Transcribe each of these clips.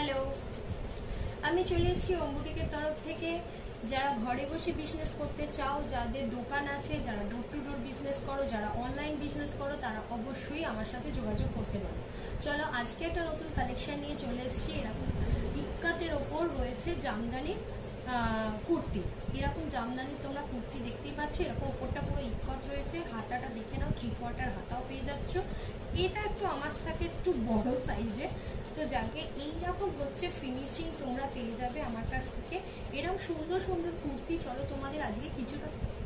Hello, আমি চলে এসেছি অম্বুটিকের তরফ থেকে। যারা ঘরে বসে বিজনেস করতে চাও, যাদের দোকান আছে, যারা ডোর টু ডোর বিজনেস করো, যারা অনলাইন বিজনেস করো, তারা অবশ্যই আমার সাথে যোগাযোগ করতে পারো। চলো, আজকে একটা নতুন কালেকশন নিয়ে চলে এসেছি। এরকম ইক্কাতের ওপর রয়েছে জামদানি কুর্তি। এরকম জামদানি তোমরা কুর্তি দেখতেই পাচ্ছ। এরকম ওপরটা পুরো ইক্কত রয়েছে। হাতাটা দেখে নাও, 3/4 হাতাও পেয়ে যাচ্ছ। এটা একটু আমার সাথে একটু বড় সাইজে, তো যাকে এইরকম হচ্ছে ফিনিশিং তোমরা পেয়ে যাবে আমার কাছ থেকে। এরকম সুন্দর সুন্দর কুর্তি। চলো তোমাদের আজকে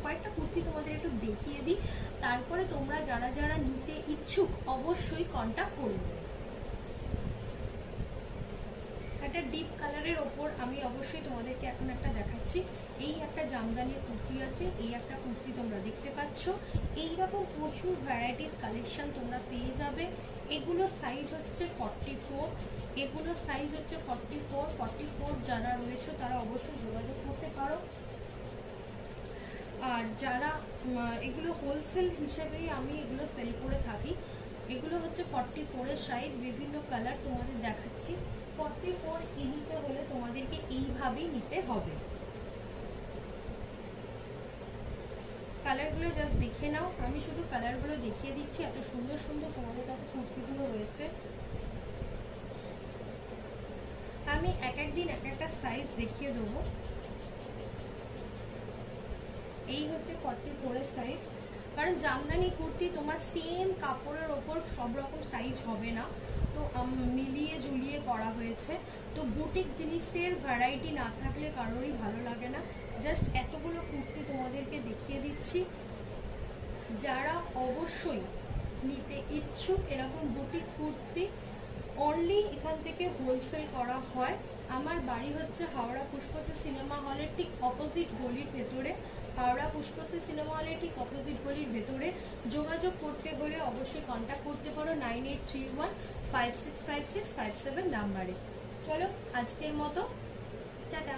কয়েকটা কুর্তি তোমাদের একটু দেখিয়ে দিই, তারপরে তোমরা যারা যারা নিতে ইচ্ছুক অবশ্যই কন্ট্যাক্ট করবে। একটা ডিপ কালারের ওপর আমি অবশ্যই তোমাদেরকে এখন একটা দেখাচ্ছি। এই একটা জামদানির কুর্তি আছে, এই একটা কুর্তি তোমরা দেখতে পাচ্ছ। এইরকম প্রচুর ভ্যারাইটিস কালেকশন তোমরা পেয়ে যাবে। এগুলো সাইজ হচ্ছে 44, এগুলো সাইজ হচ্ছে 44 যারা রয়েছে তারা অবশ্যই যোগাযোগ করতে পারো। আর যারা এগুলো হোলসেল হিসেবেই আমি এগুলো সেল করে থাকি। এগুলো হচ্ছে 44 সাইজ, বিভিন্ন কালার তোমাদের দেখাচ্ছি। 44 নিতে হলে তোমাদেরকে এইভাবেই নিতে হবে। কালারগুলো জাস্ট দেখে নাও, আমি শুধু কালারগুলো দেখিয়ে দিচ্ছি। এত সুন্দর সুন্দর তোমাদের কাছে কুর্তিগুলো রয়েছে। আমি এক একদিন এক একটা সাইজ দেখিয়ে দেবো। এই হচ্ছে 44 সাইজ। কারণ জামদানি কুর্তি তোমার সেম কাপড়ের ওপর সব রকম সাইজ হবে না, তো মিলিয়ে ঝুলিয়ে করা হয়েছে। তো বুটিক জিনিসের ভ্যারাইটি না থাকলে কারোরই ভালো লাগে না। জাস্ট এতগুলো কুর্তি তোমাদেরকে দেখিয়ে দিচ্ছি। যারা অবশ্যই নিতে ইচ্ছুক এরকম বুটিক কুর্তি, অনলি এখান থেকে হোলসেল করা হয়। আমার বাড়ি হচ্ছে হাওড়া পুষ্পশ্রী সিনেমা হলের ঠিক অপোজিট গলির ভেতরে। হাওড়া পুষ্পশ্রী সিনেমা হলের ঠিক অপোজিট গলির ভেতরে। যোগাযোগ করতে হলে অবশ্যই কন্ট্যাক্ট করতে পারো 9831565657 নাম্বারে। চলো, আজকের মতো টাটা।